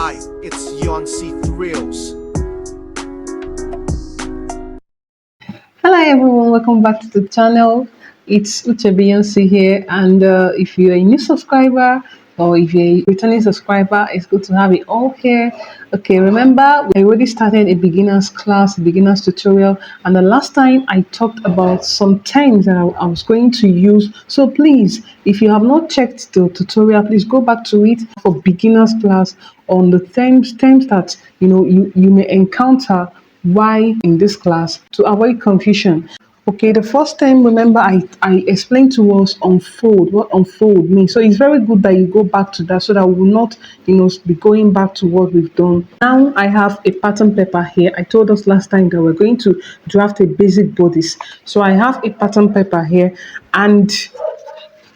Hi, it's Yonsi Thrills. Hello everyone, welcome back to the channel. It's Uche Beyonce here, and if you're a new subscriber or if you're a returning subscriber, it's good to have it all here. Okay, remember we already started a beginners class, a beginners tutorial, and the last time I talked about some terms that I was going to use. So please, if you have not checked the tutorial, please go back to it for beginners class on the terms that you may encounter why in this class to avoid confusion. Okay, the first time, remember, I explained to us unfold, what unfold means. So it's very good that you go back to that so that we will not, be going back to what we've done. Now I have a pattern paper here. I told us last time that we're going to draft a basic bodice. So I have a pattern paper here, and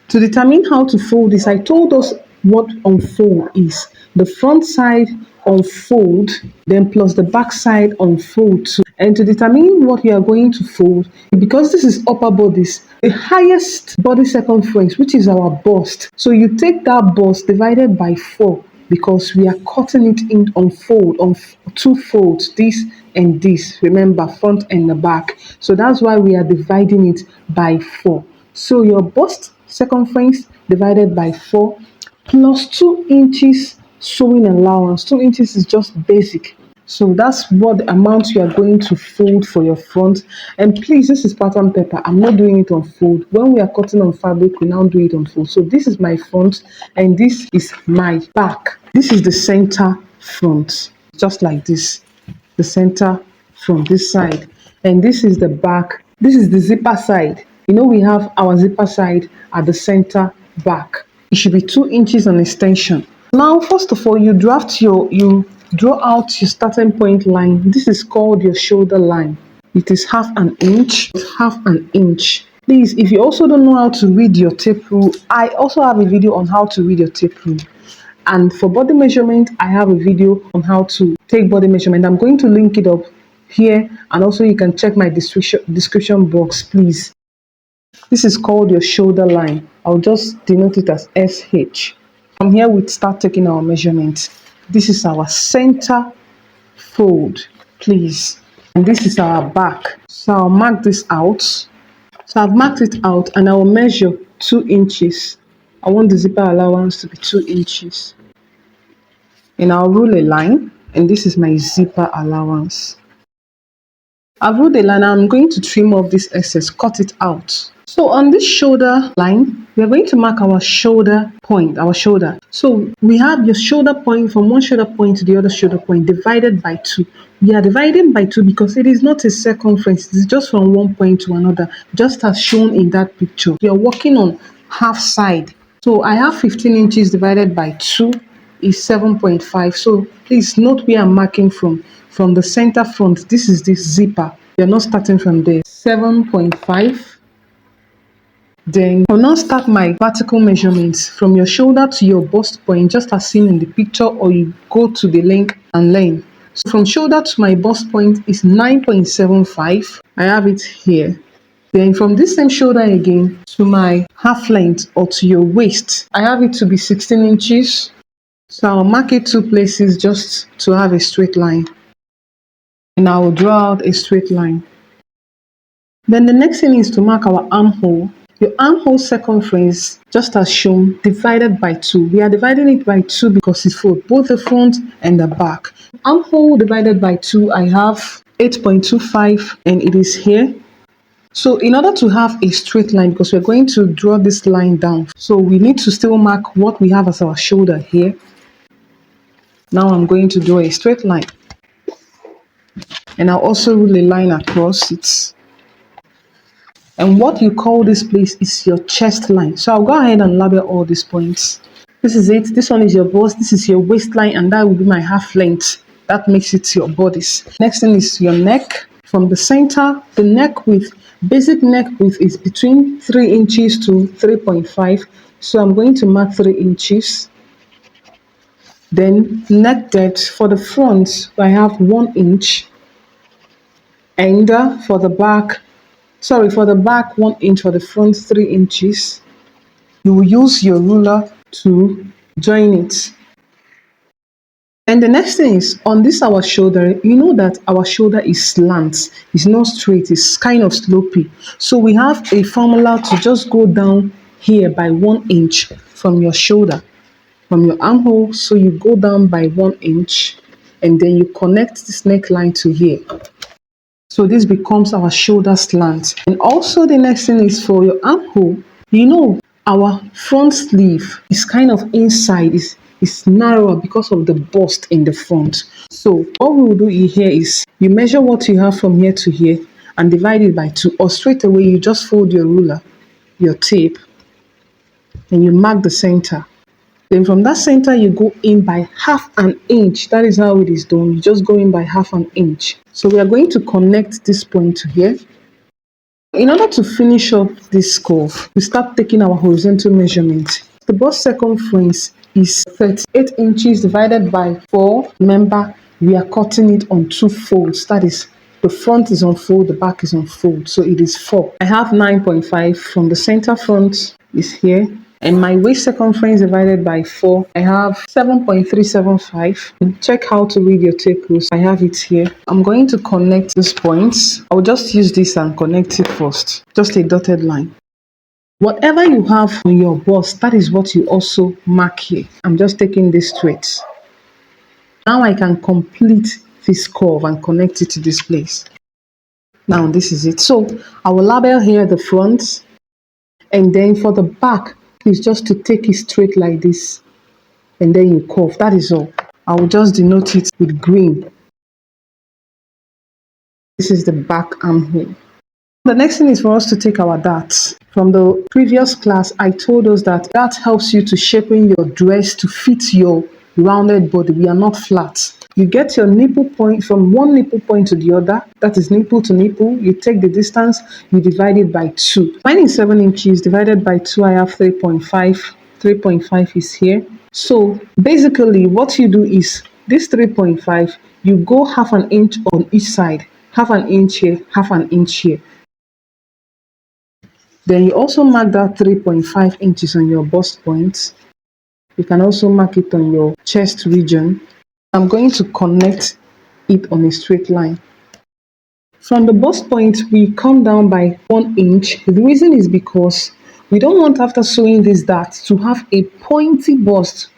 to determine how to fold this, I told us what unfold is. The front side unfold, then plus the back side unfold too. And to determine what we are going to fold, because this is upper bodice, the highest body circumference, which is our bust. So you take that bust divided by 4 because we are cutting it in on fold, on two folds, this and this. Remember, front and the back. So that's why we are dividing it by 4. So your bust circumference divided by 4 plus 2 inches sewing allowance. 2 inches is just basic. So that's what the amount you are going to fold for your front. And please, this is pattern paper. I'm not doing it on fold. When we are cutting on fabric, we now do it on fold. So this is my front and this is my back. This is the center front, just like this. The center from this side. And this is the back. This is the zipper side. We have our zipper side at the center back. It should be 2 inches on extension. Now, first of all, you draw out your starting point line. This is called your shoulder line. It is half an inch. Half an inch. Please, if you also don't know how to read your tape rule, I also have a video on how to read your tape rule. And for body measurement, I have a video on how to take body measurement. I'm going to link it up here, and also you can check my description box, please. This is called your shoulder line. I'll just denote it as SH. From here, we start taking our measurement. This is our center fold, please. And this is our back. So I'll mark this out. So I've marked it out and I'll measure 2 inches. I want the zipper allowance to be 2 inches. And I'll rule a line. And this is my zipper allowance. I've ruled a line. I'm going to trim off this excess, cut it out. So on this shoulder line, we are going to mark our shoulder point, our shoulder. So we have your shoulder point from one shoulder point to the other shoulder point divided by 2. We are dividing by 2 because it is not a circumference. It's just from one point to another, just as shown in that picture. We are working on half side. So I have 15 inches divided by 2 is 7.5. So please note where I'm marking from. From the center front, this is this zipper. You're not starting from there. 7.5. Then I'll now start my vertical measurements from your shoulder to your bust point, just as seen in the picture, or you go to the length and length. So from shoulder to my bust point is 9.75. I have it here. Then from this same shoulder again to my half length or to your waist, I have it to be 16 inches. So I'll mark it 2 places just to have a straight line. And I will draw out a straight line. Then the next thing is to mark our armhole. Your armhole circumference, just as shown, divided by 2. We are dividing it by 2 because it's for both the front and the back. Armhole divided by 2, I have 8.25 and it is here. So in order to have a straight line, because we're going to draw this line down, so we need to still mark what we have as our shoulder here. Now I'm going to draw a straight line. And I'll also rule a line across it. And what you call this place is your chest line. So I'll go ahead and label all these points. This is it. This one is your bust. This is your waistline, and that will be my half length. That makes it your bodice. Next thing is your neck. From the center, the neck width, basic neck width is between 3 inches to 3.5. So I'm going to mark 3 inches. Then neck depth for the front, I have 1 inch. And for the back, for the back 1 inch, for the front 3 inches. You will use your ruler to join it. And the next thing is on this our shoulder, you know that our shoulder is slant, it's not straight, it's kind of slopey. So we have a formula to just go down here by 1 inch from your shoulder, from your armhole. So you go down by 1 inch and then you connect this neckline to here. So this becomes our shoulder slant. And also the next thing is for your armhole, you know, our front sleeve is kind of inside, is narrower because of the bust in the front. So what we will do here is you measure what you have from here to here and divide it by 2, or straight away you just fold your ruler, your tape, and you mark the center. Then from that center, you go in by 1/2 inch. That is how it is done. You just go in by 1/2 inch. So we are going to connect this point to here. In order to finish up this curve, we start taking our horizontal measurement. The bust circumference is 38 inches divided by 4. Remember, we are cutting it on 2 folds. That is, the front is on fold, the back is on fold. So it is 4. I have 9.5 from the center front is here. And my waist circumference divided by 4, I have 7.375. Check how to read your tape rules. I have it here. I'm going to connect these points. I'll just use this and connect it first. Just a dotted line. Whatever you have on your bust, that is what you also mark here. I'm just taking this straight. Now I can complete this curve and connect it to this place. Now this is it. So I will label here the front, and then for the back, is just to take it straight like this and then you curve. That is all. I will just denote it with green. This is the back armhole. The next thing is for us to take our darts. From the previous class, I told us that that helps you to shapen your dress to fit your rounded body. We are not flat. You get your nipple point from one nipple point to the other. That is nipple to nipple. You take the distance, you divide it by 2. Mine is 7 inches divided by 2. I have 3.5. 3.5 is here. So basically what you do is this 3.5, you go 1/2 inch on each side. 1/2 inch here, 1/2 inch here. Then you also mark that 3.5 inches on your bust point. You can also mark it on your chest region. I'm going to connect it on a straight line. From the bust point, we come down by 1 inch. The reason is because we don't want, after sewing this dart, to have a pointy bust.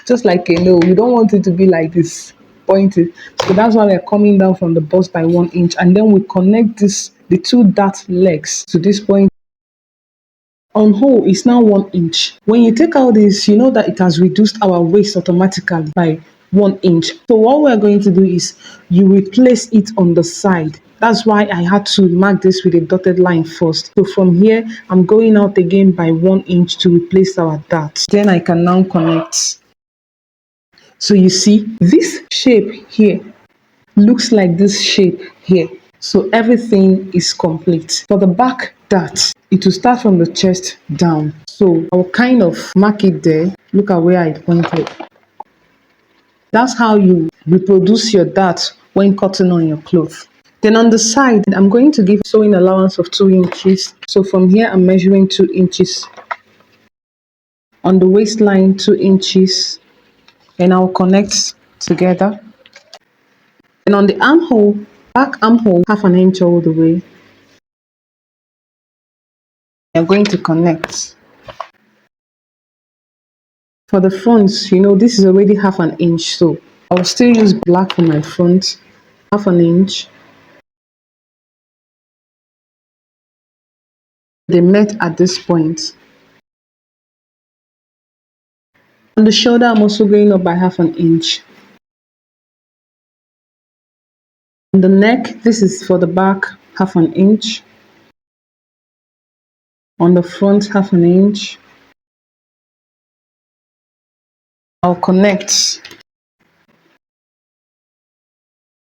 Just like a no, we don't want it to be like this, pointed. So that's why we're coming down from the bust by 1 inch. And then we connect the 2 dart legs to this point. On whole is now 1 inch. When you take out this, you know that it has reduced our waist automatically by 1 inch. So what we're going to do is you replace it on the side. That's why I had to mark this with a dotted line first. So from here, I'm going out again by 1 inch to replace our dart. Then I can now connect. So you see, this shape here looks like this shape here. So everything is complete. For the back dart, it will start from the chest down. So I'll kind of mark it there. Look at where I pointed. That's how you reproduce your dart when cutting on your cloth. Then on the side, I'm going to give sewing allowance of 2 inches. So from here, I'm measuring 2 inches. On the waistline, 2 inches. And I'll connect together. And on the armhole, back armhole, 1/2 inch all the way. You're going to connect. For the fronts, you know, this is already 1/2 inch, so I'll still use black for my front, 1/2 inch. They met at this point. On the shoulder, I'm also going up by 1/2 inch. On the neck, this is for the back, 1/2 inch. On the front, 1/2 inch. I'll connect.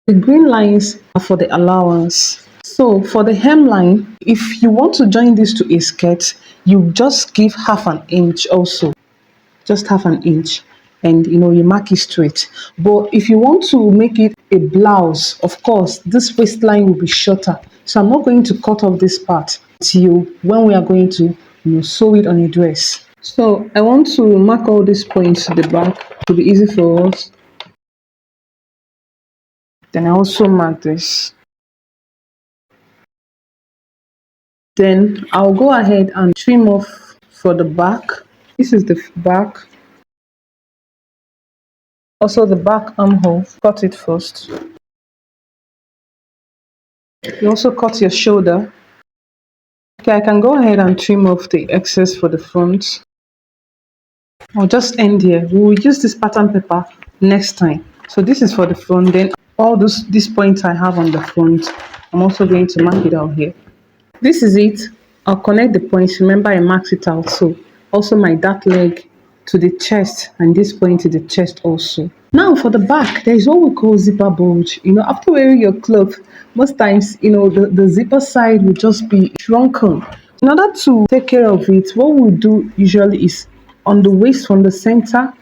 The green lines are for the allowance. So for the hemline, if you want to join this to a skirt, you just give 1/2 inch also. Just 1/2 inch. And you know, you mark it straight. But if you want to make it a blouse, of course, this waistline will be shorter. So I'm not going to cut off this part till when we are going to sew it on a dress. So I want to mark all these points to the back to be easy for us. Then I also mark this. Then I'll go ahead and trim off for the back. This is the back. Also the back armhole, cut it first. You also cut your shoulder. Okay, I can go ahead and trim off the excess for the front. I'll just end here. We will use this pattern paper next time. So this is for the front. Then all these points I have on the front, I'm also going to mark it out here. This is it. I'll connect the points. Remember, I marked it out. So also my dark leg to the chest and this point to the chest also. Now for the back, there is what we call zipper bulge. After wearing your clothes, most times, the zipper side will just be shrunken. In order to take care of it, what we'll do usually is on the waist from the center,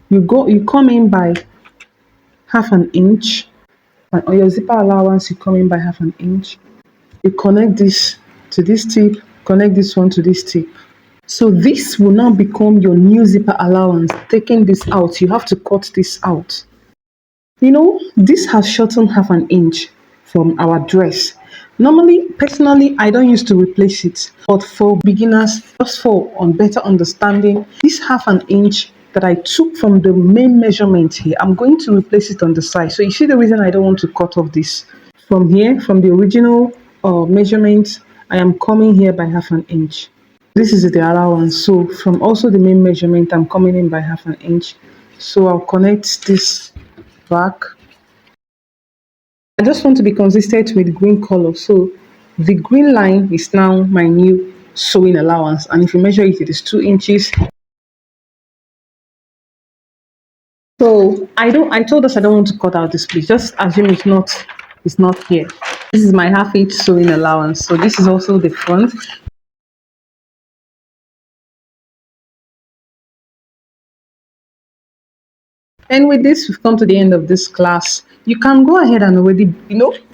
you come in by half an inch, and on your zipper allowance, you come in by half an inch. You connect this to this tip, connect this one to this tip. So this will now become your new zipper allowance. Taking this out, you have to cut this out. This has shortened half an inch from our dress. Normally, personally, I don't used to replace it, but for beginners, just for on better understanding, this half an inch that I took from the main measurement here, I'm going to replace it on the side. So you see the reason I don't want to cut off this. From here, from the original measurement, I am coming here by half an inch. This is the allowance. So from also the main measurement, I'm coming in by half an inch. So I'll connect this back. I just want to be consistent with green color. So the green line is now my new sewing allowance. And if you measure it, it is 2 inches. So I told us I don't want to cut out this piece. Just assume it's not here. This is my half inch sewing allowance. So this is also the front. And with this, we've come to the end of this class. You can go ahead and already,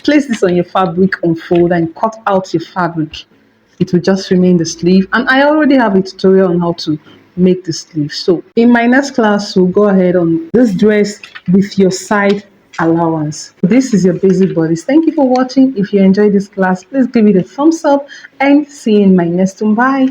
place this on your fabric unfolder and cut out your fabric. It will just remain the sleeve. And I already have a tutorial on how to make the sleeve. So in my next class, we'll go ahead on this dress with your side allowance. This is your basic bodice. Thank you for watching. If you enjoyed this class, please give it a thumbs up and see you in my next one. Bye.